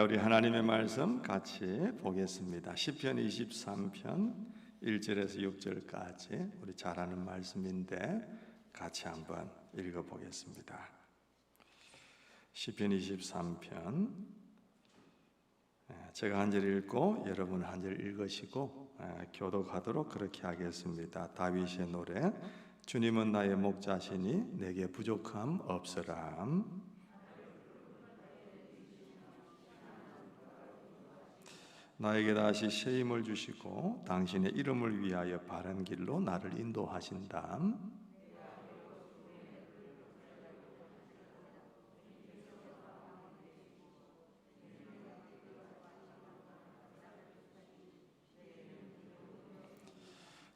우리 하나님의 말씀 같이 보겠습니다. 시편 23편 1절에서 6절까지 우리 잘 아는 말씀인데 같이 한번 읽어보겠습니다. 시편 23편 제가 한 절 읽고 여러분 한 절 읽으시고 교독하도록 그렇게 하겠습니다. 다윗의 노래. 주님은 나의 목자시니 내게 부족함 없으라. 나에게 다시 새 힘을 주시고 당신의 이름을 위하여 바른 길로 나를 인도하신다.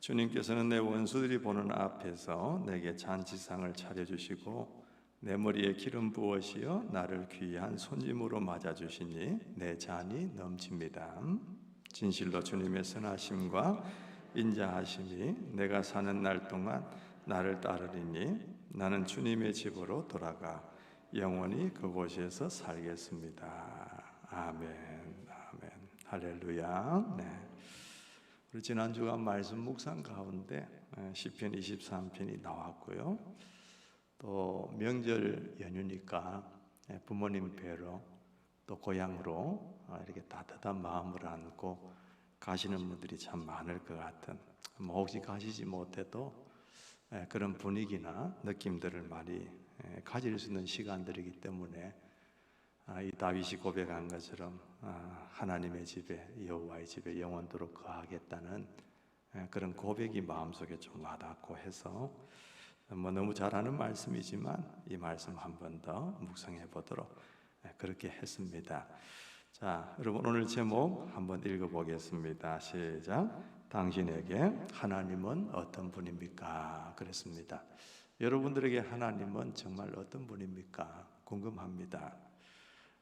주님께서는 내 원수들이 보는 앞에서 내게 잔치상을 차려주시고 내 머리에 기름 부으시어 나를 귀한 손님으로 맞아주시니 내 잔이 넘칩니다. 진실로 주님의 선하심과 인자하심이 내가 사는 날 동안 나를 따르리니 나는 주님의 집으로 돌아가 영원히 그곳에서 살겠습니다. 아멘. 아멘. 할렐루야. 네. 우리 지난 주간 말씀 묵상 가운데 시편 23편이 나왔고요. 또 명절 연휴니까 부모님 뵈러 또 고향으로 이렇게 따뜻한 마음을 안고 가시는 분들이 참 많을 것 같은, 혹시 가시지 못해도 그런 분위기나 느낌들을 많이 가질 수 있는 시간들이기 때문에 이 다윗이 고백한 것처럼 하나님의 집에, 여호와의 집에 영원토록 거하겠다는 그런 고백이 마음속에 좀 와닿고 해서 너무 잘 아는 말씀이지만 이 말씀 한 번 더 묵상해 보도록 그렇게 했습니다. 자, 여러분 오늘 제목 한번 읽어보겠습니다. 시작. 당신에게 하나님은 어떤 분입니까? 그랬습니다. 여러분들에게 하나님은 정말 어떤 분입니까? 궁금합니다.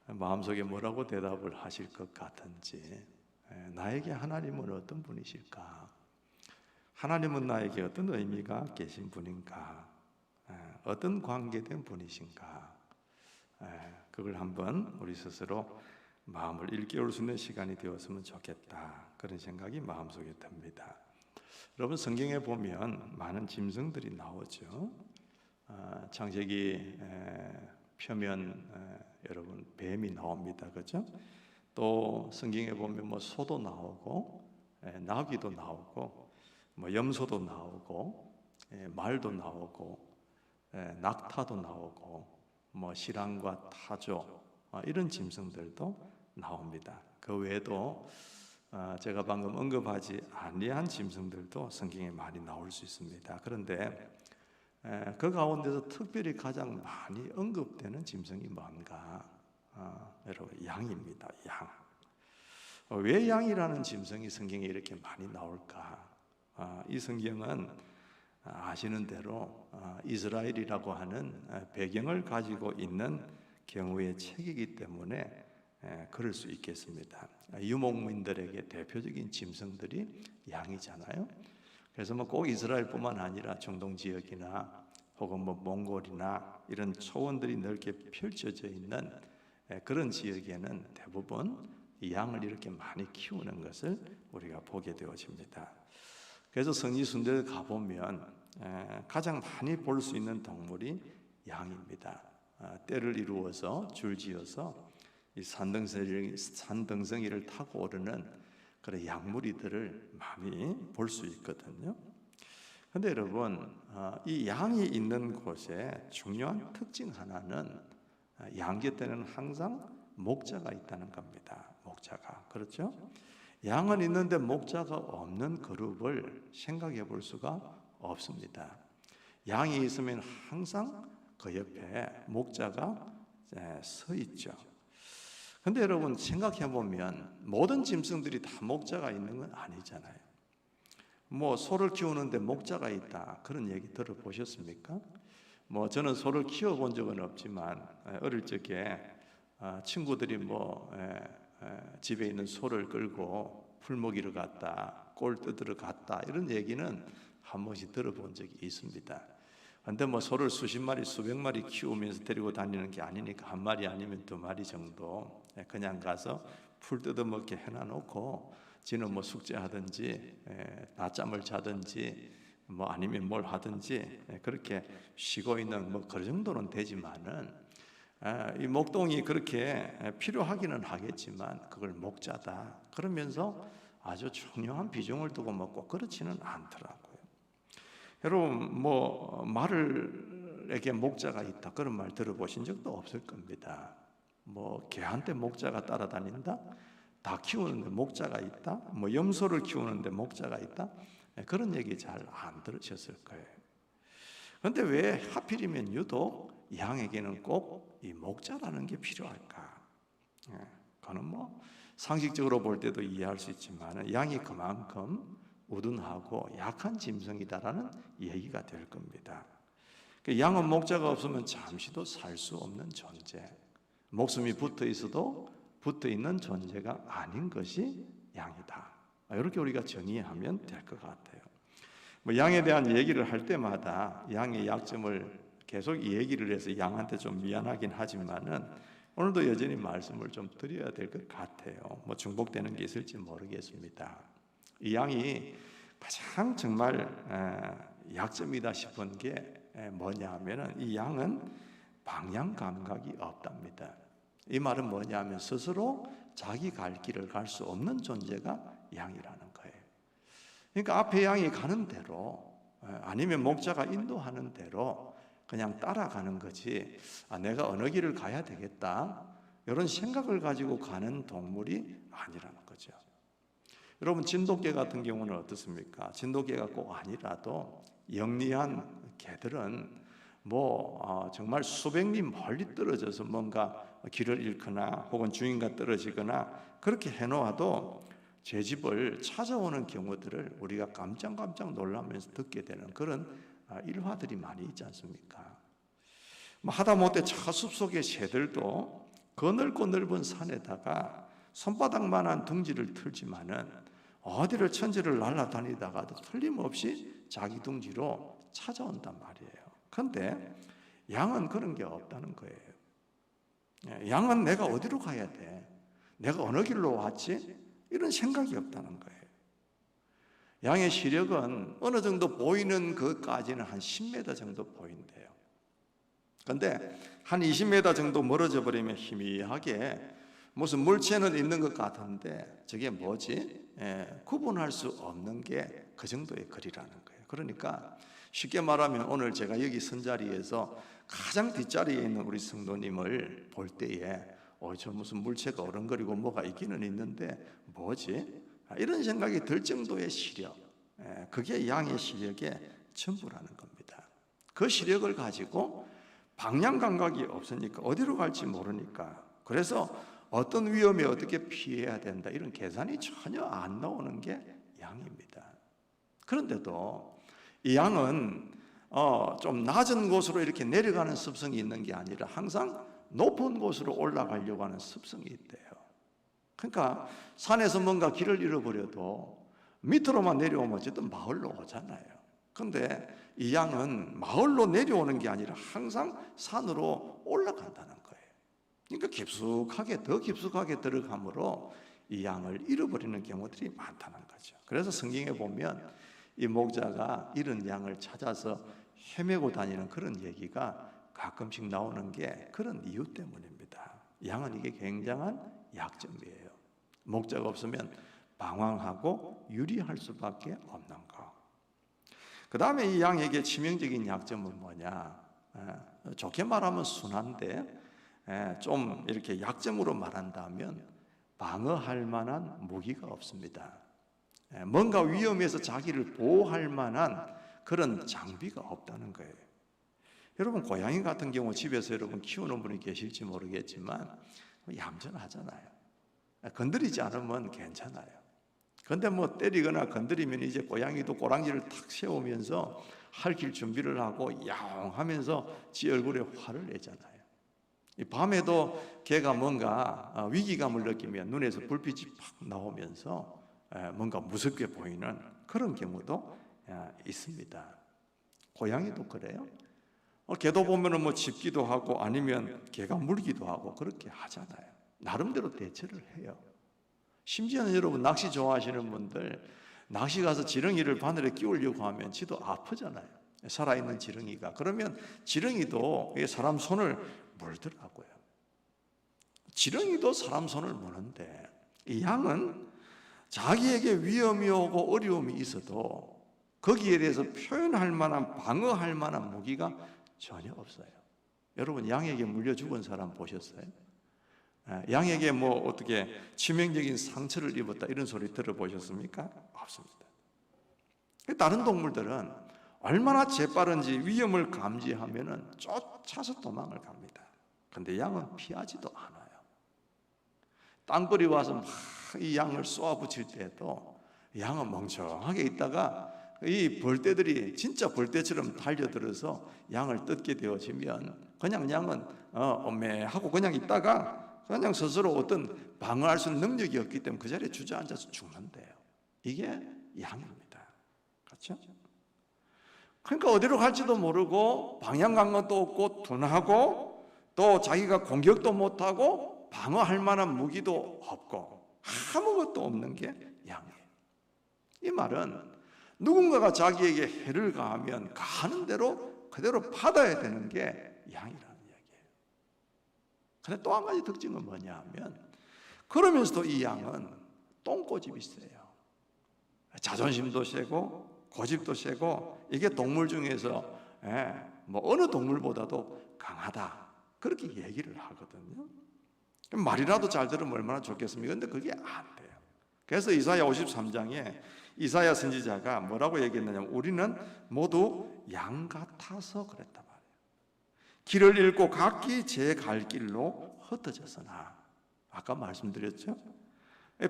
마음속에 뭐라고 대답을 하실 것 같은지, 나에게 하나님은 어떤 분이실까? 하나님은 나에게 어떤 의미가 계신 분인가? 어떤 관계된 분이신가? 그걸 한번 우리 스스로 마음을 일깨울 수 있는 시간이 되었으면 좋겠다, 그런 생각이 마음속에 듭니다. 여러분 성경에 보면 많은 짐승들이 나오죠. 창세기 표면 여러분 뱀이 나옵니다, 그렇죠? 또 성경에 보면 소도 나오고 나귀도 나오고 염소도 나오고 말도 나오고 낙타도 나오고 시랑과 타조 이런 짐승들도 나옵니다. 그 외에도 제가 방금 언급하지 아니한 짐승들도 성경에 많이 나올 수 있습니다. 그런데 그 가운데서 특별히 가장 많이 언급되는 짐승이 뭔가? 여러분 양입니다. 양. 왜 양이라는 짐승이 성경에 이렇게 많이 나올까? 이 성경은 아시는 대로 이스라엘이라고 하는 배경을 가지고 있는 경우의 책이기 때문에 그럴 수 있겠습니다. 유목민들에게 대표적인 짐승들이 양이잖아요. 그래서 꼭 이스라엘뿐만 아니라 중동 지역이나 혹은 몽골이나 이런 초원들이 넓게 펼쳐져 있는 그런 지역에는 대부분 양을 이렇게 많이 키우는 것을 우리가 보게 되어집니다. 그래서 성지순례를 가보면 가장 많이 볼 수 있는 동물이 양입니다. 떼를 이루어서 줄지어서 이 산등성이를 타고 오르는 그런 양무리들을 많이 볼 수 있거든요. 그런데 여러분 이 양이 있는 곳에 중요한 특징 하나는 양 곁에는 항상 목자가 있다는 겁니다. 목자가, 그렇죠? 양은 있는데 목자가 없는 그룹을 생각해 볼 수가 없습니다. 양이 있으면 항상 그 옆에 목자가 서 있죠. 근데 여러분 생각해 보면 모든 짐승들이 다 목자가 있는 건 아니잖아요. 소를 키우는데 목자가 있다, 그런 얘기 들어보셨습니까? 저는 소를 키워본 적은 없지만 어릴 적에 친구들이 집에 있는 소를 끌고 풀 먹이러 갔다, 꼴 뜯으러 갔다, 이런 얘기는 한 번씩 들어본 적이 있습니다. 근데 뭐 소를 수십 마리 수백 마리 키우면서 데리고 다니는 게 아니니까 한 마리 아니면 두 마리 정도 그냥 가서 풀 뜯어먹게 해놔놓고 지는 뭐 숙제하든지 낮잠을 자든지 뭐 아니면 뭘 하든지 그렇게 쉬고 있는 뭐 그 정도는 되지만은 이 목동이 그렇게 필요하기는 하겠지만 그걸 목자다 그러면서 아주 중요한 비중을 두고 먹고 그렇지는 않더라고요. 여러분 뭐 말을에게 목자가 있다 그런 말 들어보신 적도 없을 겁니다. 뭐 개한테 목자가 따라다닌다, 다 키우는데 목자가 있다, 뭐 염소를 키우는데 목자가 있다 그런 얘기 잘 안 들으셨을 거예요. 그런데 왜 하필이면 유독 양에게는 꼭 이 목자라는 게 필요할까? 그거는 뭐 상식적으로 볼 때도 이해할 수 있지만 양이 그만큼 우둔하고 약한 짐승이다라는 얘기가 될 겁니다. 양은 목자가 없으면 잠시도 살 수 없는 존재, 목숨이 붙어 있어도 붙어 있는 존재가 아닌 것이 양이다. 이렇게 우리가 정의하면 될 것 같아요. 뭐 양에 대한 얘기를 할 때마다 양의 약점을 계속 얘기를 해서 양한테 좀 미안하긴 하지만은 오늘도 여전히 말씀을 좀 드려야 될 것 같아요. 뭐 중복되는 게 있을지 모르겠습니다. 이 양이 가장 정말 약점이다 싶은 게 뭐냐 하면은 이 양은 방향 감각이 없답니다. 이 말은 뭐냐 하면 스스로 자기 갈 길을 갈 수 없는 존재가 양이라는 거예요. 그러니까 앞에 양이 가는 대로 아니면 목자가 인도하는 대로 그냥 따라가는 거지 내가 어느 길을 가야 되겠다 이런 생각을 가지고 가는 동물이 아니라는 거죠. 여러분 진돗개 같은 경우는 어떻습니까? 진돗개가 꼭 아니라도 영리한 개들은 뭐 정말 수백 리 멀리 떨어져서 뭔가 길을 잃거나 혹은 주인과 떨어지거나 그렇게 해놓아도 제 집을 찾아오는 경우들을 우리가 깜짝깜짝 놀라면서 듣게 되는 그런 일화들이 많이 있지 않습니까? 하다못해 저 숲속의 새들도 그 넓고 넓은 산에다가 손바닥만한 둥지를 틀지만은 어디를 천지를 날아다니다가도 틀림없이 자기 둥지로 찾아온단 말이에요. 그런데 양은 그런 게 없다는 거예요. 양은 내가 어디로 가야 돼? 내가 어느 길로 왔지? 이런 생각이 없다는 거예요. 양의 시력은 어느 정도 보이는 것까지는 한 10m 정도 보인대요. 그런데 한 20m 정도 멀어져 버리면 희미하게 무슨 물체는 있는 것 같은데 저게 뭐지? 구분할 수 없는 게 그 정도의 거리라는 거예요. 그러니까 쉽게 말하면 오늘 제가 여기 선 자리에서 가장 뒷자리에 있는 우리 성도님을 볼 때에 저 무슨 물체가 어른거리고 뭐가 있기는 있는데 뭐지? 이런 생각이 들 정도의 시력, 그게 양의 시력의 전부라는 겁니다. 그 시력을 가지고 방향 감각이 없으니까 어디로 갈지 모르니까 그래서 어떤 위험에 어떻게 피해야 된다 이런 계산이 전혀 안 나오는 게 양입니다. 그런데도 이 양은 좀 낮은 곳으로 이렇게 내려가는 습성이 있는 게 아니라 항상 높은 곳으로 올라가려고 하는 습성이 있대요. 그러니까 산에서 뭔가 길을 잃어버려도 밑으로만 내려오면 어쨌든 마을로 오잖아요. 그런데 이 양은 마을로 내려오는 게 아니라 항상 산으로 올라간다는 거예요. 그러니까 더 깊숙하게 들어가므로 이 양을 잃어버리는 경우들이 많다는 거죠. 그래서 성경에 보면 이 목자가 잃은 양을 찾아서 헤매고 다니는 그런 얘기가 가끔씩 나오는 게 그런 이유 때문입니다. 양은 이게 굉장한 약점이에요. 목자가 없으면 방황하고 유리할 수밖에 없는 거. 그 다음에 이 양에게 치명적인 약점은 뭐냐? 좋게 말하면 순한데 좀 이렇게 약점으로 말한다면 방어할 만한 무기가 없습니다. 뭔가 위험에서 자기를 보호할 만한 그런 장비가 없다는 거예요. 여러분 고양이 같은 경우 집에서 여러분 키우는 분이 계실지 모르겠지만 얌전하잖아요. 건드리지 않으면 괜찮아요. 근데 뭐 때리거나 건드리면 이제 고양이도 꼬랑지를 탁 세우면서 핥힐 준비를 하고 야옹하면서 지 얼굴에 화를 내잖아요. 밤에도 걔가 뭔가 위기감을 느끼면 눈에서 불빛이 팍 나오면서 뭔가 무섭게 보이는 그런 경우도 있습니다. 고양이도 그래요. 개도 보면은 뭐 짚기도 하고 아니면 개가 물기도 하고 그렇게 하잖아요. 나름대로 대처를 해요. 심지어는 여러분 낚시 좋아하시는 분들 낚시 가서 지렁이를 바늘에 끼우려고 하면 지도 아프잖아요. 살아있는 지렁이가. 그러면 지렁이도 사람 손을 물더라고요. 지렁이도 사람 손을 무는데 이 양은 자기에게 위험이 오고 어려움이 있어도 거기에 대해서 표현할 만한, 방어할 만한 무기가 전혀 없어요. 여러분 양에게 물려 죽은 사람 보셨어요? 양에게 뭐 어떻게 치명적인 상처를 입었다 이런 소리 들어보셨습니까? 없습니다. 다른 동물들은 얼마나 재빠른지 위험을 감지하면은 쫓아서 도망을 갑니다. 그런데 양은 피하지도 않아요. 땅굴이 와서 막 이 양을 쏘아붙일 때도 양은 멍청하게 있다가 이 벌떼들이 진짜 벌떼처럼 달려들어서 양을 뜯게 되어지면 그냥 양은 엄매하고 그냥 있다가 그냥 스스로 어떤 방어할 수 있는 능력이 없기 때문에 그 자리에 주저앉아서 죽는데요. 이게 양입니다. 그렇죠? 그러니까 어디로 갈지도 모르고 방향 감각도 없고 둔하고 또 자기가 공격도 못하고 방어할 만한 무기도 없고 아무것도 없는 게 양이에요. 이 말은 누군가가 자기에게 해를 가하면 가하는 대로 그대로 받아야 되는 게 양이라는 이야기예요. 그런데 또 한 가지 특징은 뭐냐 하면 그러면서도 이 양은 똥고집이 세요. 자존심도 세고 고집도 세고 이게 동물 중에서 뭐 어느 동물보다도 강하다 그렇게 얘기를 하거든요. 말이라도 잘 들으면 얼마나 좋겠습니까? 근데 그게 안 돼요. 그래서 이사야 53장에 이사야 선지자가 뭐라고 얘기했느냐면 우리는 모두 양 같아서 그랬단 말이에요. 길을 잃고 각기 제 갈 길로 흩어졌으나 아까 말씀드렸죠?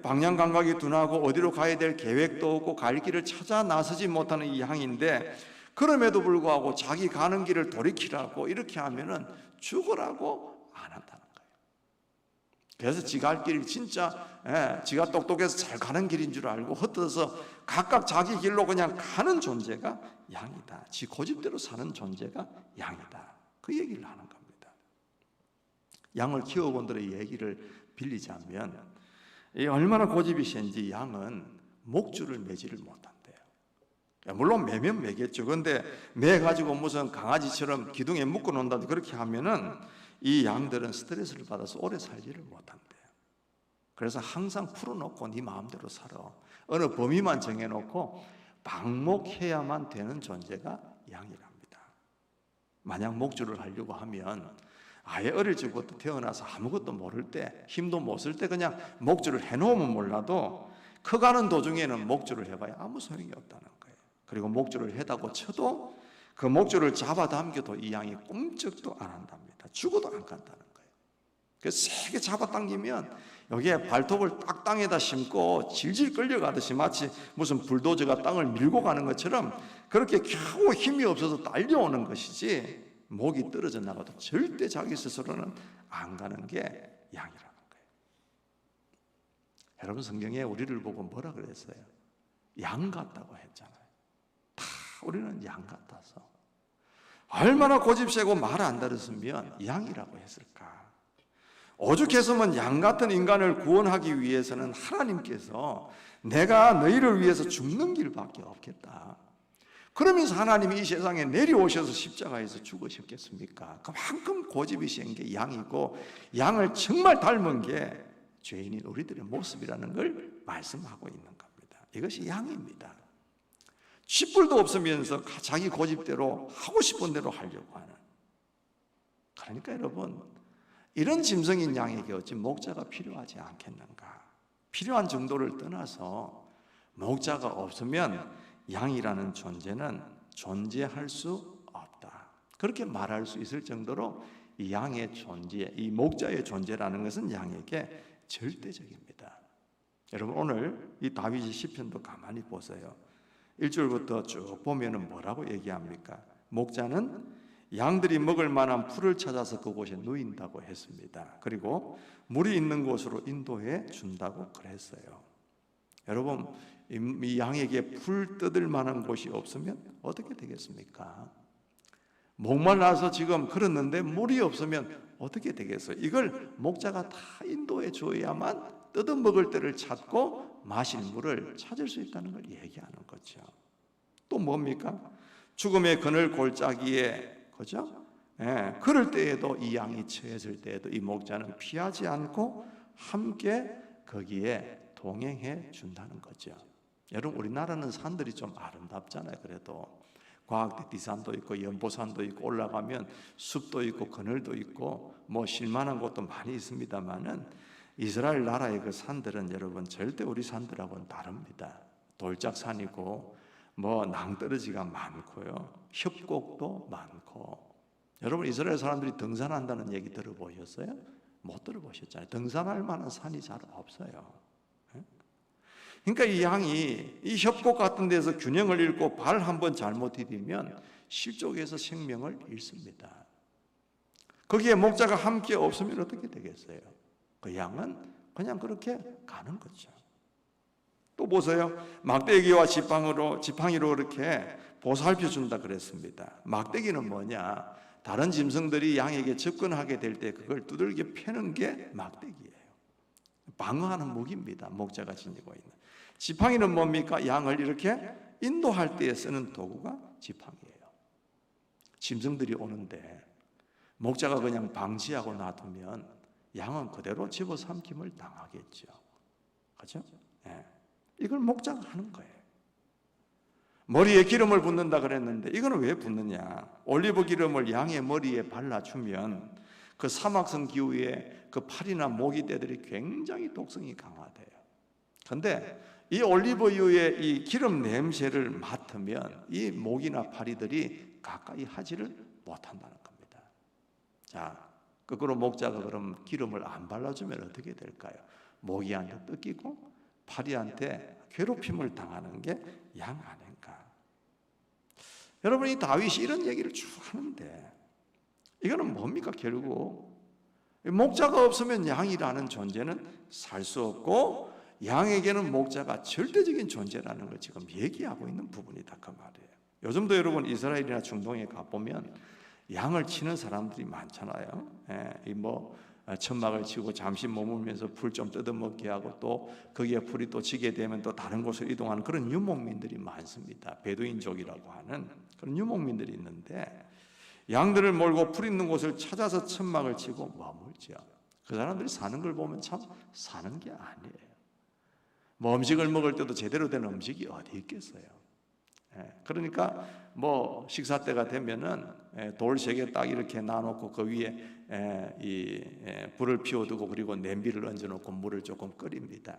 방향 감각이 둔하고 어디로 가야 될 계획도 없고 갈 길을 찾아 나서지 못하는 이 양인데 그럼에도 불구하고 자기 가는 길을 돌이키라고 이렇게 하면은 죽으라고 안 한다는 거예요. 그래서 지가 할 길이 진짜 지가 똑똑해서 잘 가는 길인 줄 알고 흩어져서 각각 자기 길로 그냥 가는 존재가 양이다. 지 고집대로 사는 존재가 양이다. 그 얘기를 하는 겁니다. 양을 키워본들의 얘기를 빌리자면 얼마나 고집이 센지 양은 목줄을 매지를 못한대요. 물론 매면 매겠죠. 그런데 매 가지고 무슨 강아지처럼 기둥에 묶어 놓는다 그렇게 하면은 이 양들은 스트레스를 받아서 오래 살지를 못한대요. 그래서 항상 풀어놓고 네 마음대로 살아. 어느 범위만 정해놓고 방목해야만 되는 존재가 양이랍니다. 만약 목줄을 하려고 하면 아예 어릴 적부터 태어나서 아무것도 모를 때 힘도 못 쓸 때 그냥 목줄을 해놓으면 몰라도 커가는 도중에는 목줄을 해봐야 아무 소용이 없다는 거예요. 그리고 목줄을 해다고 쳐도 그 목줄을 잡아당겨도 이 양이 꿈쩍도 안 한답니다. 죽어도 안 간다는 거예요. 그래서 세게 잡아당기면 여기에 발톱을 딱 땅에다 심고 질질 끌려가듯이 마치 무슨 불도저가 땅을 밀고 가는 것처럼 그렇게 겨우 힘이 없어서 딸려오는 것이지 목이 떨어져 나가도 절대 자기 스스로는 안 가는 게 양이라는 거예요. 여러분 성경에 우리를 보고 뭐라 그랬어요? 양 같다고 했잖아요. 다 우리는 양 같아서 얼마나 고집세고 말 안 들었으면 양이라고 했을까? 오죽했으면 양 같은 인간을 구원하기 위해서는 하나님께서 내가 너희를 위해서 죽는 길밖에 없겠다. 그러면서 하나님이 이 세상에 내려오셔서 십자가에서 죽으셨겠습니까? 그만큼 고집이 센 게 양이고 양을 정말 닮은 게 죄인인 우리들의 모습이라는 걸 말씀하고 있는 겁니다. 이것이 양입니다. 쥐뿔도 없으면서 자기 고집대로 하고 싶은 대로 하려고 하는. 그러니까 여러분 이런 짐승인 양에게 어찌 목자가 필요하지 않겠는가? 필요한 정도를 떠나서 목자가 없으면 양이라는 존재는 존재할 수 없다. 그렇게 말할 수 있을 정도로 이 양의 존재, 이 목자의 존재라는 것은 양에게 절대적입니다. 여러분 오늘 이 다윗의 시편도 가만히 보세요. 1절부터 쭉 보면은 뭐라고 얘기합니까? 목자는 양들이 먹을 만한 풀을 찾아서 그곳에 누인다고 했습니다. 그리고 물이 있는 곳으로 인도해 준다고 그랬어요. 여러분 이 양에게 풀 뜯을 만한 곳이 없으면 어떻게 되겠습니까? 목말라서 지금 걸었는데 물이 없으면 어떻게 되겠어요? 이걸 목자가 다 인도해 줘야만 뜯어먹을 때를 찾고 마실 물을 찾을 수 있다는 걸 얘기하는 거죠. 또 뭡니까? 죽음의 그늘 골짜기에, 그죠? 그럴 때에도, 이 양이 처했을 때에도 이 목자는 피하지 않고 함께 거기에 동행해 준다는 거죠. 여러분, 우리나라는 산들이 좀 아름답잖아요. 그래도 과학대 디산도 있고 연보산도 있고 올라가면 숲도 있고 그늘도 있고 뭐 실만한 곳도 많이 있습니다만은 이스라엘 나라의 그 산들은 여러분 절대 우리 산들하고는 다릅니다. 돌짝산이고 뭐 낭떠러지가 많고요, 협곡도 많고. 여러분, 이스라엘 사람들이 등산한다는 얘기 들어보셨어요? 못 들어보셨잖아요. 등산할 만한 산이 잘 없어요. 그러니까 이 양이 이 협곡 같은 데서 균형을 잃고 발 한번 잘못 디디면 실족해서 생명을 잃습니다. 거기에 목자가 함께 없으면 어떻게 되겠어요? 그 양은 그냥 그렇게 가는 거죠. 또 보세요. 막대기와 지팡이로 그렇게 보살펴 준다 그랬습니다. 막대기는 뭐냐? 다른 짐승들이 양에게 접근하게 될 때 그걸 두들겨 패는 게 막대기예요. 방어하는 무기입니다. 목자가 지니고 있는. 지팡이는 뭡니까? 양을 이렇게 인도할 때 쓰는 도구가 지팡이예요. 짐승들이 오는데 목자가 그냥 방치하고 놔두면 양은 그대로 집어삼킴을 당하겠죠. 그렇죠? 이걸 목자가 하는 거예요. 머리에 기름을 붓는다 그랬는데 이거는 왜 붓느냐? 올리브 기름을 양의 머리에 발라주면 그 사막성 기후에 그 팔이나 모기 떼들이 굉장히 독성이 강하대요. 그런데 이 올리브유의 이 기름 냄새를 맡으면 이 모기나 파리들이 가까이 하지를 못한다는 겁니다. 자, 거꾸로 목자가 그럼 기름을 안 발라주면 어떻게 될까요? 모기한테 뜯기고 파리한테 괴롭힘을 당하는 게 양 아닌가? 여러분, 이 다윗이 이런 얘기를 쭉 하는데 이거는 뭡니까? 결국 목자가 없으면 양이라는 존재는 살 수 없고 양에게는 목자가 절대적인 존재라는 걸 지금 얘기하고 있는 부분이다 그 말이에요. 요즘도 여러분 이스라엘이나 중동에 가보면 양을 치는 사람들이 많잖아요. 천막을 치고 잠시 머물면서 풀 좀 뜯어먹게 하고 또 거기에 풀이 또 지게 되면 또 다른 곳으로 이동하는 그런 유목민들이 많습니다. 베두인족이라고 하는 그런 유목민들이 있는데 양들을 몰고 풀 있는 곳을 찾아서 천막을 치고 머물죠. 그 사람들이 사는 걸 보면 참 사는 게 아니에요. 뭐 음식을 먹을 때도 제대로 된 음식이 어디 있겠어요. 그러니까 뭐 식사 때가 되면은 돌 3개 딱 이렇게 놔놓고 그 위에 불을 피워두고 그리고 냄비를 얹어놓고 물을 조금 끓입니다.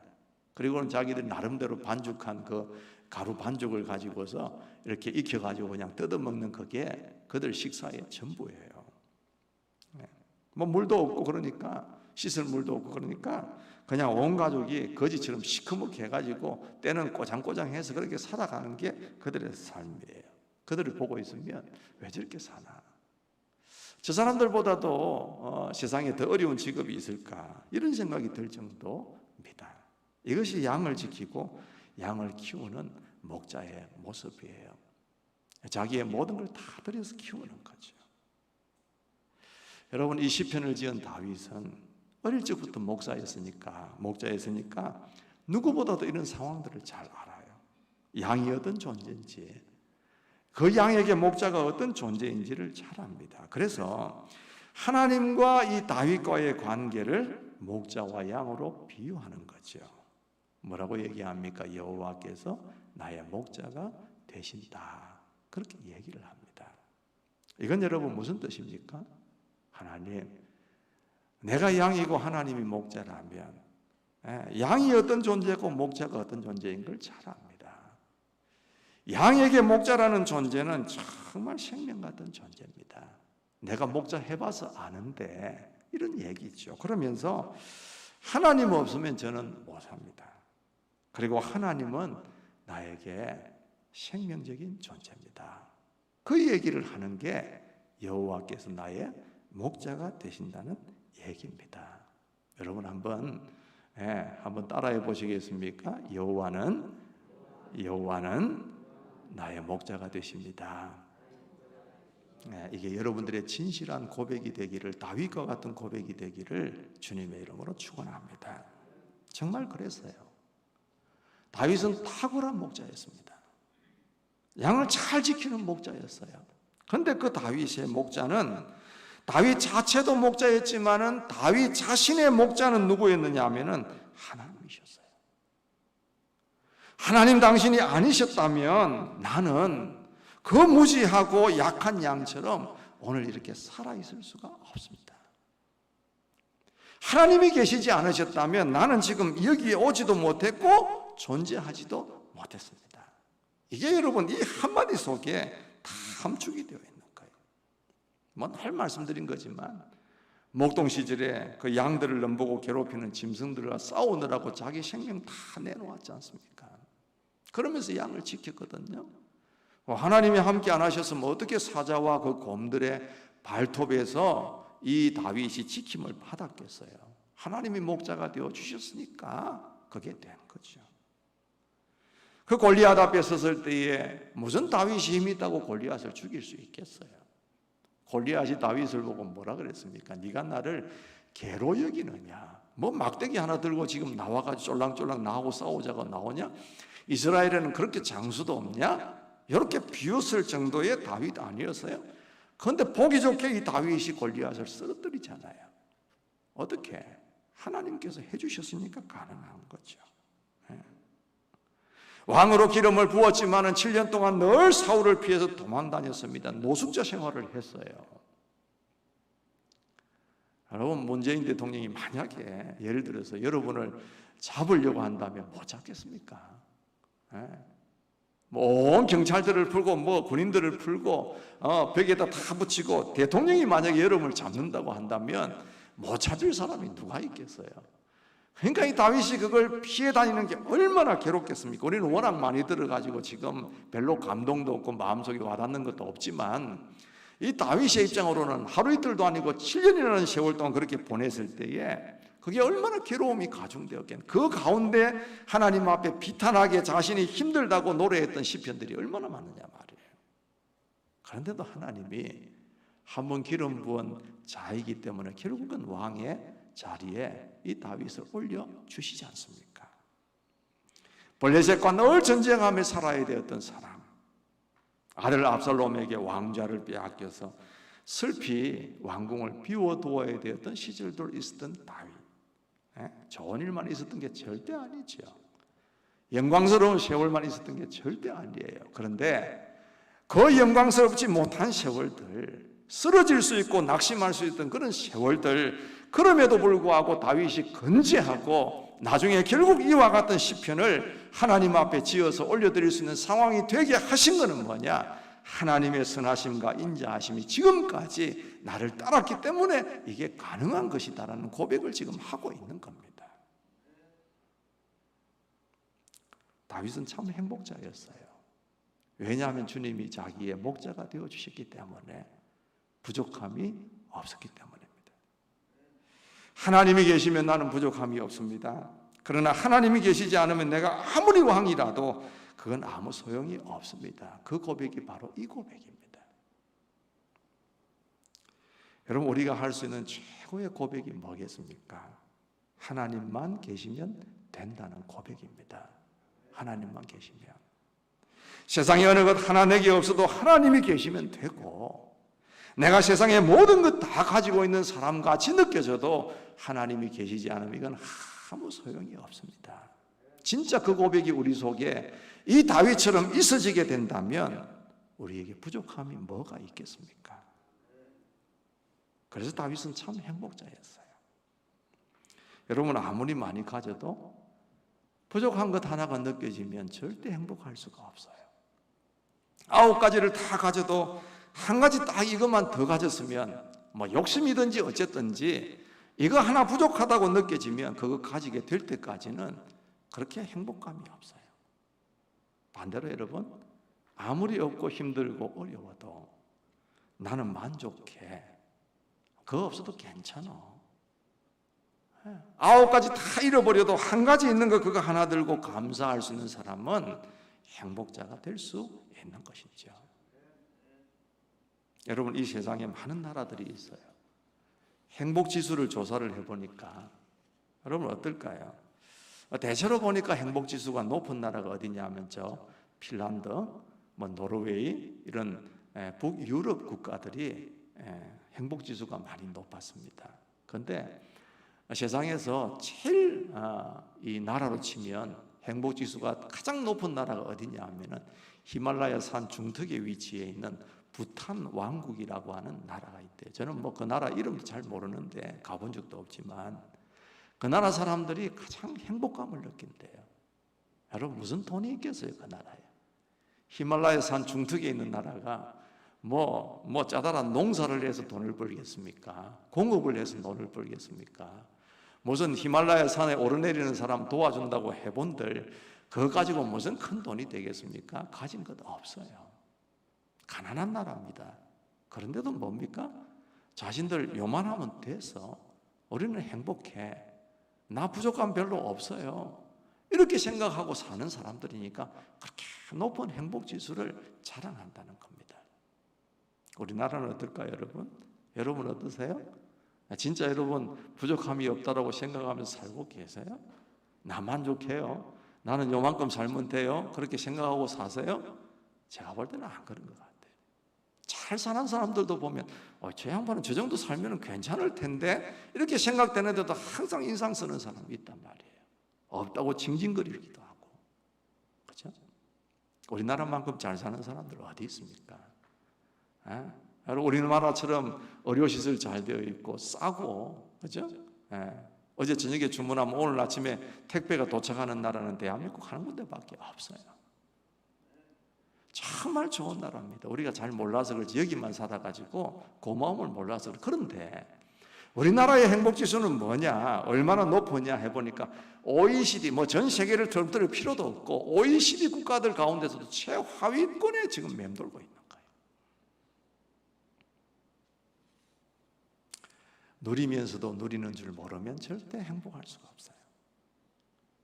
그리고는 자기들 나름대로 반죽한 그 가루 반죽을 가지고서 이렇게 익혀가지고 그냥 뜯어먹는 그게 그들 식사의 전부예요. 뭐 물도 없고 그러니까 씻을 물도 없고 그러니까 그냥 온 가족이 거지처럼 시커멓게 해가지고 때는 꼬장꼬장해서 그렇게 살아가는 게 그들의 삶이에요. 그들을 보고 있으면 왜 저렇게 사나? 저 사람들보다도 세상에 더 어려운 직업이 있을까? 이런 생각이 들 정도입니다. 이것이 양을 지키고 양을 키우는 목자의 모습이에요. 자기의 모든 걸 다 들여서 키우는 거죠. 여러분, 이 시편을 지은 다윗은 어릴 적부터 목자였으니까 누구보다도 이런 상황들을 잘 알아요. 양이 어떤 존재인지, 그 양에게 목자가 어떤 존재인지를 잘 압니다. 그래서 하나님과 이 다윗과의 관계를 목자와 양으로 비유하는 거죠. 뭐라고 얘기합니까? 여호와께서 나의 목자가 되신다, 그렇게 얘기를 합니다. 이건 여러분 무슨 뜻입니까? 하나님, 내가 양이고 하나님이 목자라면 양이 어떤 존재고 목자가 어떤 존재인 걸 잘 압니다. 양에게 목자라는 존재는 정말 생명 같은 존재입니다. 내가 목자 해봐서 아는데 이런 얘기죠. 그러면서 하나님 없으면 저는 못 삽니다. 그리고 하나님은 나에게 생명적인 존재입니다. 그 얘기를 하는 게 여호와께서 나의 목자가 되신다는 얘기입니다. 여러분 한번 따라해 보시겠습니까? 여호와는 나의 목자가 되십니다. 이게 여러분들의 진실한 고백이 되기를, 다윗과 같은 고백이 되기를 주님의 이름으로 축원합니다. 정말 그랬어요. 다윗은 탁월한 목자였습니다. 양을 잘 지키는 목자였어요. 그런데 그 다윗의 목자는, 다윗 자체도 목자였지만은 다윗 자신의 목자는 누구였느냐 하면은 하나님이셨어요. 하나님 당신이 아니셨다면 나는 그 무지하고 약한 양처럼 오늘 이렇게 살아있을 수가 없습니다. 하나님이 계시지 않으셨다면 나는 지금 여기에 오지도 못했고 존재하지도 못했습니다. 이게 여러분 이 한마디 속에 다 함축이 되어 있는 거예요. 늘 말씀드린 거지만 목동 시절에 그 양들을 넘보고 괴롭히는 짐승들과 싸우느라고 자기 생명 다 내놓았지 않습니까? 그러면서 양을 지켰거든요. 하나님이 함께 안 하셨으면 어떻게 사자와 그 곰들의 발톱에서 이 다윗이 지킴을 받았겠어요? 하나님이 목자가 되어 주셨으니까 그게 된 거죠. 그 골리앗 앞에 섰을 때에 무슨 다윗이 힘이 있다고 골리앗을 죽일 수 있겠어요? 골리앗이 다윗을 보고 뭐라 그랬습니까? 네가 나를 개로 여기느냐? 뭐 막대기 하나 들고 지금 나와가지고 쫄랑쫄랑 나하고 싸우자고 나오냐? 이스라엘에는 그렇게 장수도 없냐? 이렇게 비웃을 정도의 다윗 아니었어요? 그런데 보기 좋게 이 다윗이 골리앗을 쓰러뜨리잖아요. 어떻게? 하나님께서 해주셨으니까 가능한 거죠. 왕으로 기름을 부었지만은 7년 동안 늘 사울을 피해서 도망 다녔습니다. 노숙자 생활을 했어요. 여러분, 문재인 대통령이 만약에 예를 들어서 여러분을 잡으려고 한다면 못 잡겠습니까? 온 경찰들을 풀고 군인들을 풀고 벽에다 다 붙이고 대통령이 만약에 여러분을 잡는다고 한다면 못 찾을 사람이 누가 있겠어요? 그러니까 이 다윗이 그걸 피해 다니는 게 얼마나 괴롭겠습니까? 우리는 워낙 많이 들어가지고 지금 별로 감동도 없고 마음속에 와닿는 것도 없지만 이 다윗의 입장으로는 하루 이틀도 아니고 7년이라는 세월 동안 그렇게 보냈을 때에 그게 얼마나 괴로움이 가중되었겠는. 그 가운데 하나님 앞에 비탄하게 자신이 힘들다고 노래했던 시편들이 얼마나 많느냐 말이에요. 그런데도 하나님이 한번 기름 부은 자이기 때문에 결국은 왕의 자리에 이 다윗을 올려주시지 않습니까? 블레셋과 늘 전쟁하며 살아야 되었던 사람, 아들 압살롬에게 왕좌를 빼앗겨서 슬피 왕궁을 비워두어야 되었던 시절도 있었던 다윗. 좋은 일만 있었던 게 절대 아니죠. 영광스러운 세월만 있었던 게 절대 아니에요. 그런데 그 영광스럽지 못한 세월들, 쓰러질 수 있고 낙심할 수 있던 그런 세월들, 그럼에도 불구하고 다윗이 건재하고 나중에 결국 이와 같은 시편을 하나님 앞에 지어서 올려드릴 수 있는 상황이 되게 하신 것은 뭐냐? 하나님의 선하심과 인자하심이 지금까지 나를 따랐기 때문에 이게 가능한 것이다라는 고백을 지금 하고 있는 겁니다. 다윗은 참 행복자였어요. 왜냐하면 주님이 자기의 목자가 되어주셨기 때문에, 부족함이 없었기 때문입니다. 하나님이 계시면 나는 부족함이 없습니다. 그러나 하나님이 계시지 않으면 내가 아무리 왕이라도 그건 아무 소용이 없습니다. 그 고백이 바로 이 고백입니다. 여러분, 우리가 할 수 있는 최고의 고백이 뭐겠습니까? 하나님만 계시면 된다는 고백입니다. 하나님만 계시면. 세상에 어느 것 하나 내게 없어도 하나님이 계시면 되고, 내가 세상의 모든 것 다 가지고 있는 사람같이 느껴져도 하나님이 계시지 않으면 이건 아무 소용이 없습니다. 진짜 그 고백이 우리 속에 이 다윗처럼 있어지게 된다면 우리에게 부족함이 뭐가 있겠습니까? 그래서 다윗은 참 행복자였어요. 여러분, 아무리 많이 가져도 부족한 것 하나가 느껴지면 절대 행복할 수가 없어요. 9가지를 다 가져도 한 가지 딱 이것만 더 가졌으면 욕심이든지 어쨌든지 이거 하나 부족하다고 느껴지면 그거 가지게 될 때까지는 그렇게 행복감이 없어요. 반대로 여러분, 아무리 없고 힘들고 어려워도 나는 만족해. 그거 없어도 괜찮아. 9가지 다 잃어버려도 한 가지 있는 거 그거 하나 들고 감사할 수 있는 사람은 행복자가 될 수 있는 것이죠. 여러분, 이 세상에 많은 나라들이 있어요. 행복지수를 조사를 해보니까 여러분 어떨까요? 대체로 보니까 행복지수가 높은 나라가 어디냐면 핀란드, 노르웨이 이런 북유럽 국가들이 행복지수가 많이 높았습니다. 그런데 세상에서 제일 이 나라로 치면 행복지수가 가장 높은 나라가 어디냐 하면은 히말라야 산 중턱에 위치해 있는 부탄 왕국이라고 하는 나라가 있대요. 저는 그 나라 이름도 잘 모르는데 가본 적도 없지만 그 나라 사람들이 가장 행복감을 느낀대요. 여러분, 무슨 돈이 있겠어요, 그 나라에? 히말라야 산 중턱에 있는 나라가 짜다란 농사를 해서 돈을 벌겠습니까? 공업을 해서 돈을 벌겠습니까? 무슨 히말라야 산에 오르내리는 사람 도와준다고 해본들 그거 가지고 무슨 큰 돈이 되겠습니까? 가진 것 없어요. 가난한 나라입니다. 그런데도 뭡니까? 자신들 요만하면 돼서 우리는 행복해. 나 부족함 별로 없어요. 이렇게 생각하고 사는 사람들이니까 그렇게 높은 행복지수를 자랑한다는 겁니다. 우리나라는 어떨까요, 여러분? 여러분 어떠세요? 진짜 여러분 부족함이 없다라고 생각하면서 살고 계세요? 나 만족해요. 나는 요만큼 살면 돼요. 그렇게 생각하고 사세요? 제가 볼 때는 안 그런 것 같아요. 잘 사는 사람들도 보면 저 양반은 저 정도 살면 괜찮을 텐데 이렇게 생각되는데도 항상 인상 쓰는 사람이 있단 말이에요. 없다고 징징거리기도 하고. 그렇죠? 우리나라만큼 잘 사는 사람들 어디 있습니까? 우리나라처럼 의료시설 잘 되어 있고 싸고, 그렇죠? 어제 저녁에 주문하면 오늘 아침에 택배가 도착하는 나라는 대한민국 한 군데밖에 없어요. 정말 좋은 나라입니다. 우리가 잘 몰라서 그렇지 여기만 살아가지고 고마움을 몰라서 그런데 우리나라의 행복지수는 뭐냐, 얼마나 높으냐 해보니까 OECD, 전 세계를 들을 필요도 없고 OECD 국가들 가운데서도 최하위권에 지금 맴돌고 있는 거예요. 누리면서도 누리는 줄 모르면 절대 행복할 수가 없어요.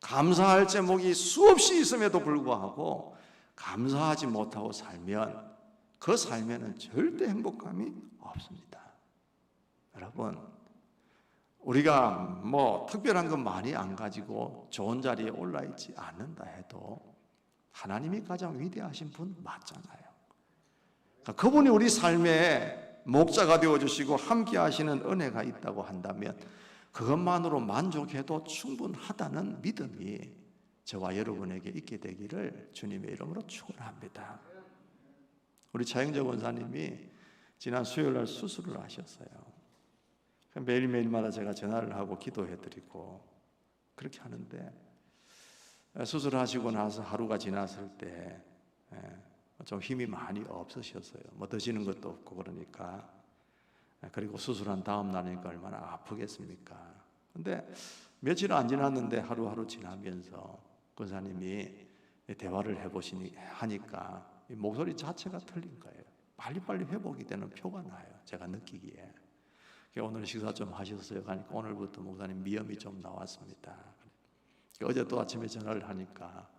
감사할 제목이 수없이 있음에도 불구하고 감사하지 못하고 살면 그 삶에는 절대 행복감이 없습니다. 여러분, 우리가 특별한 건 많이 안 가지고 좋은 자리에 올라 있지 않는다 해도 하나님이 가장 위대하신 분 맞잖아요. 그분이 우리 삶에 목자가 되어주시고 함께 하시는 은혜가 있다고 한다면 그것만으로 만족해도 충분하다는 믿음이 저와 여러분에게 있게 되기를 주님의 이름으로 축원합니다. 우리 차영재 원사님이 지난 수요일날 수술을 하셨어요. 매일매일마다 제가 전화를 하고 기도해드리고 그렇게 하는데 수술하시고 나서 하루가 지났을 때 좀 힘이 많이 없으셨어요. 드시는 것도 없고 그러니까. 그리고 수술한 다음 날이니까 얼마나 아프겠습니까? 근데 며칠 안 지났는데 하루하루 지나면서 권사님이 대화를 해보시니 하니까 목소리 자체가 틀린 거예요. 빨리빨리 회복이 되는 표가 나요. 제가 느끼기에. 오늘 식사 좀 하셨어요? 하니까 오늘부터 목사님 미염이 좀 나왔습니다. 어제 또 아침에 전화를 하니까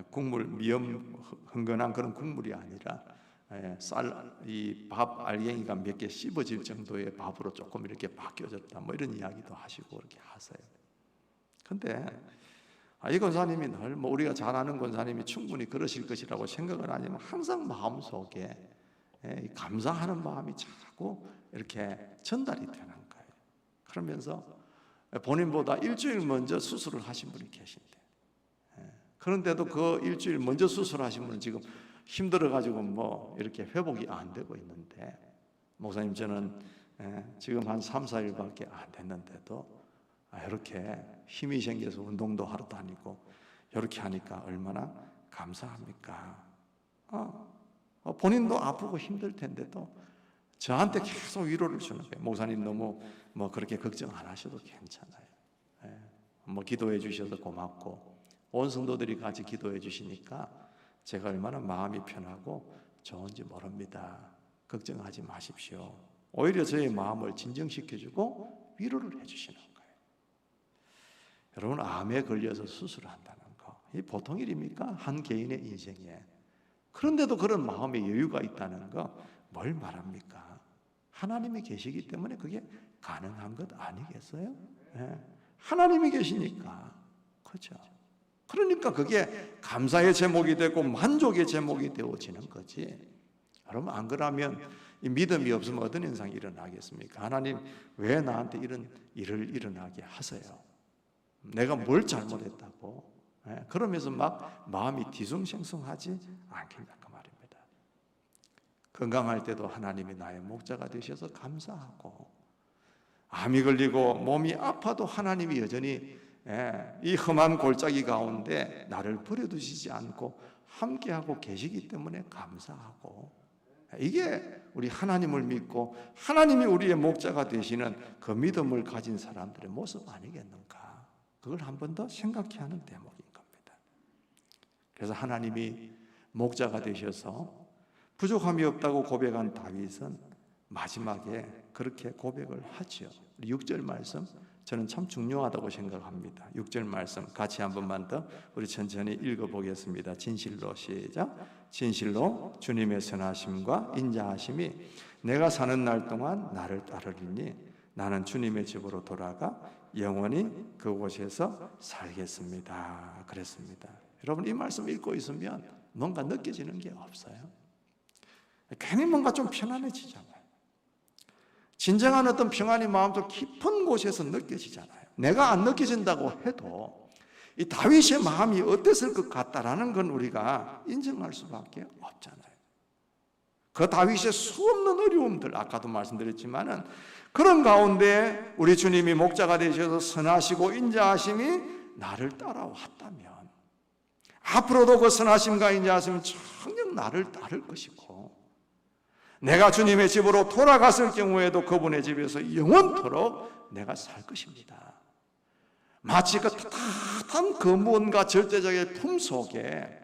국물, 미염 흥건한 그런 국물이 아니라 이 밥 알갱이가 몇 개 씹어질 정도의 밥으로 조금 이렇게 바뀌어졌다 이런 이야기도 하시고 그렇게 하세요. 근데 이 권사님이 늘 우리가 잘 아는 권사님이 충분히 그러실 것이라고 생각을 하지만 항상 마음속에 감사하는 마음이 자꾸 이렇게 전달이 되는 거예요. 그러면서 본인보다 일주일 먼저 수술을 하신 분이 계신데 그런데도 그 일주일 먼저 수술하신 분은 지금 힘들어가지고 이렇게 회복이 안 되고 있는데 목사님 저는 지금 한 3, 4일밖에 안 됐는데도 이렇게 힘이 생겨서 운동도 하러 다니고 이렇게 하니까 얼마나 감사합니까? 본인도 아프고 힘들 텐데도 저한테 계속 위로를 주는 거예요. 목사님 너무 그렇게 걱정 안 하셔도 괜찮아요. 기도해 주셔서 고맙고 온 성도들이 같이 기도해 주시니까 제가 얼마나 마음이 편하고 좋은지 모릅니다. 걱정하지 마십시오. 오히려 저의 마음을 진정시켜주고 위로를 해주시는 거예요. 여러분, 암에 걸려서 수술한다는 거, 이 보통 일입니까? 한 개인의 인생에. 그런데도 그런 마음의 여유가 있다는 거 뭘 말합니까? 하나님이 계시기 때문에 그게 가능한 것 아니겠어요? 예. 하나님이 계시니까. 그렇죠? 그러니까 그게 감사의 제목이 되고 만족의 제목이 되어지는 거지. 여러분, 안 그러면 이 믿음이 없으면 어떤 현상이 일어나겠습니까? 하나님, 왜 나한테 이런 일을 일어나게 하세요? 내가 뭘 잘못했다고? 예, 그러면서 막 마음이 뒤숭생숭하지 않겠냐 그 말입니다. 건강할 때도 하나님이 나의 목자가 되셔서 감사하고, 암이 걸리고 몸이 아파도 하나님이 여전히 이 험한 골짜기 가운데 나를 버려두시지 않고 함께하고 계시기 때문에 감사하고, 이게 우리 하나님을 믿고 하나님이 우리의 목자가 되시는 그 믿음을 가진 사람들의 모습 아니겠는가? 그걸 한 번 더 생각해야 하는 대목인 겁니다. 그래서 하나님이 목자가 되셔서 부족함이 없다고 고백한 다윗은 마지막에 그렇게 고백을 하지요. 6절 말씀 저는 참 중요하다고 생각합니다. 6절 말씀 같이 한 번만 더 우리 천천히 읽어보겠습니다. 진실로 시작. 진실로 주님의 선하심과 인자하심이 내가 사는 날 동안 나를 따르리니 나는 주님의 집으로 돌아가 영원히 그곳에서 살겠습니다. 그랬습니다. 여러분, 이 말씀 읽고 있으면 뭔가 느껴지는 게 없어요? 괜히 뭔가 좀 편안해지잖아요. 진정한 어떤 평안이 마음속 깊은 곳에서 느껴지잖아요. 내가 안 느껴진다고 해도 이 다윗의 마음이 어땠을 것 같다라는 건 우리가 인정할 수밖에 없잖아요. 그 다윗의 수없는 어려움들, 아까도 말씀드렸지만은 그런 가운데 우리 주님이 목자가 되셔서 선하시고 인자하심이 나를 따라왔다면 앞으로도 그 선하심과 인자하심은 정녕 나를 따를 것이고, 내가 주님의 집으로 돌아갔을 경우에도 그분의 집에서 영원토록 내가 살 것입니다. 마치 그 따뜻한 그 무언가 절대적인 품 속에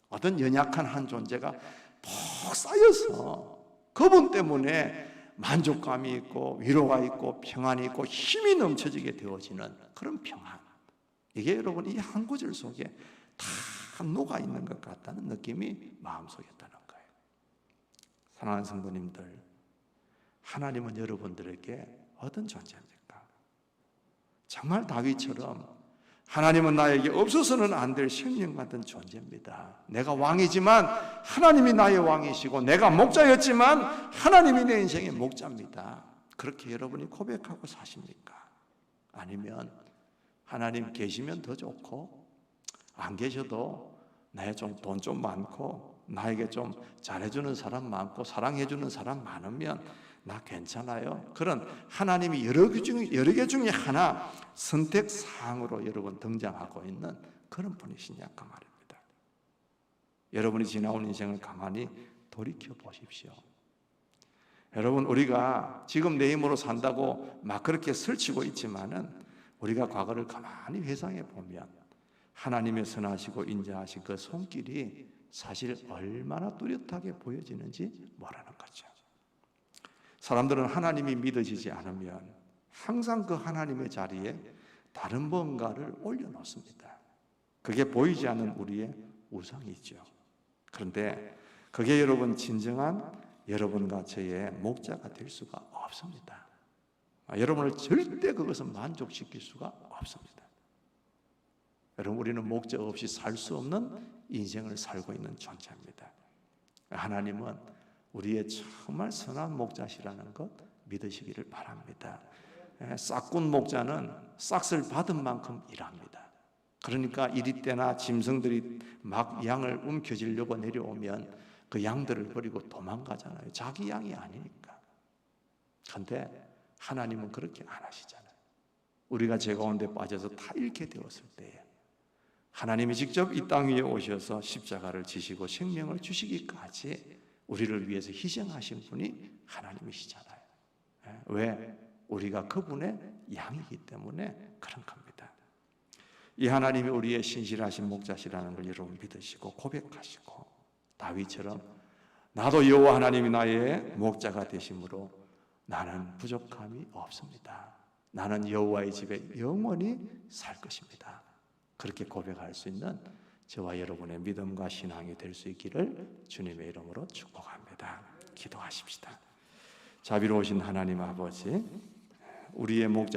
어떤 연약한 한 존재가 푹 쌓여서 그분 때문에 만족감이 있고 위로가 있고 평안이 있고 힘이 넘쳐지게 되어지는 그런 평안, 이게 여러분 이 한 구절 속에 다 녹아있는 것 같다는 느낌이 마음속에 있다는 거예요. 사랑하는 성도님들, 하나님은 여러분들에게 어떤 존재입니까? 정말 다윗처럼 하나님은 나에게 없어서는 안 될 생명 같은 존재입니다. 내가 왕이지만 하나님이 나의 왕이시고, 내가 목자였지만 하나님이 내 인생의 목자입니다. 그렇게 여러분이 고백하고 사십니까? 아니면 하나님 계시면 더 좋고, 안 계셔도 나의 돈 좀 많고, 나에게 좀 잘해주는 사람 많고 사랑해주는 사람 많으면 나 괜찮아요, 그런 하나님이 여러 개 중에 하나 선택사항으로 여러분 등장하고 있는 그런 분이시냐 그 말입니다. 여러분이 지나온 인생을 가만히 돌이켜 보십시오. 여러분, 우리가 지금 내 힘으로 산다고 막 그렇게 설치고 있지만은 우리가 과거를 가만히 회상해 보면 하나님의 선하시고 인자하신 그 손길이 사실 얼마나 뚜렷하게 보여지는지 모르는 거죠. 사람들은 하나님이 믿어지지 않으면 항상 그 하나님의 자리에 다른 뭔가를 올려놓습니다. 그게 보이지 않는 우리의 우상이죠. 그런데 그게 여러분 진정한 여러분과 저의 목자가 될 수가 없습니다. 여러분을 절대 그것은 만족시킬 수가 없습니다. 여러분, 우리는 목자 없이 살 수 없는 인생을 살고 있는 존재입니다. 하나님은 우리의 정말 선한 목자시라는 것 믿으시기를 바랍니다. 싹군 목자는 싹을 받은 만큼 일합니다. 그러니까 이리 때나 짐승들이 막 양을 움켜쥐려고 내려오면 그 양들을 버리고 도망가잖아요. 자기 양이 아니니까. 그런데 하나님은 그렇게 안 하시잖아요. 우리가 죄 가운데 빠져서 다 잃게 되었을 때에 하나님이 직접 이 땅 위에 오셔서 십자가를 지시고 생명을 주시기까지 우리를 위해서 희생하신 분이 하나님이시잖아요. 왜? 우리가 그분의 양이기 때문에 그런 겁니다. 이 하나님이 우리의 신실하신 목자시라는 걸 여러분 믿으시고 고백하시고, 다윗처럼 나도 여호와 하나님이 나의 목자가 되심으로 나는 부족함이 없습니다. 나는 여호와의 집에 영원히 살 것입니다. 그렇게 고백할 수 있는 저와 여러분의 믿음과 신앙이 될 수 있기를 주님의 이름으로 축복합니다. 기도하십시다. 자비로우신 하나님 아버지, 우리의 목자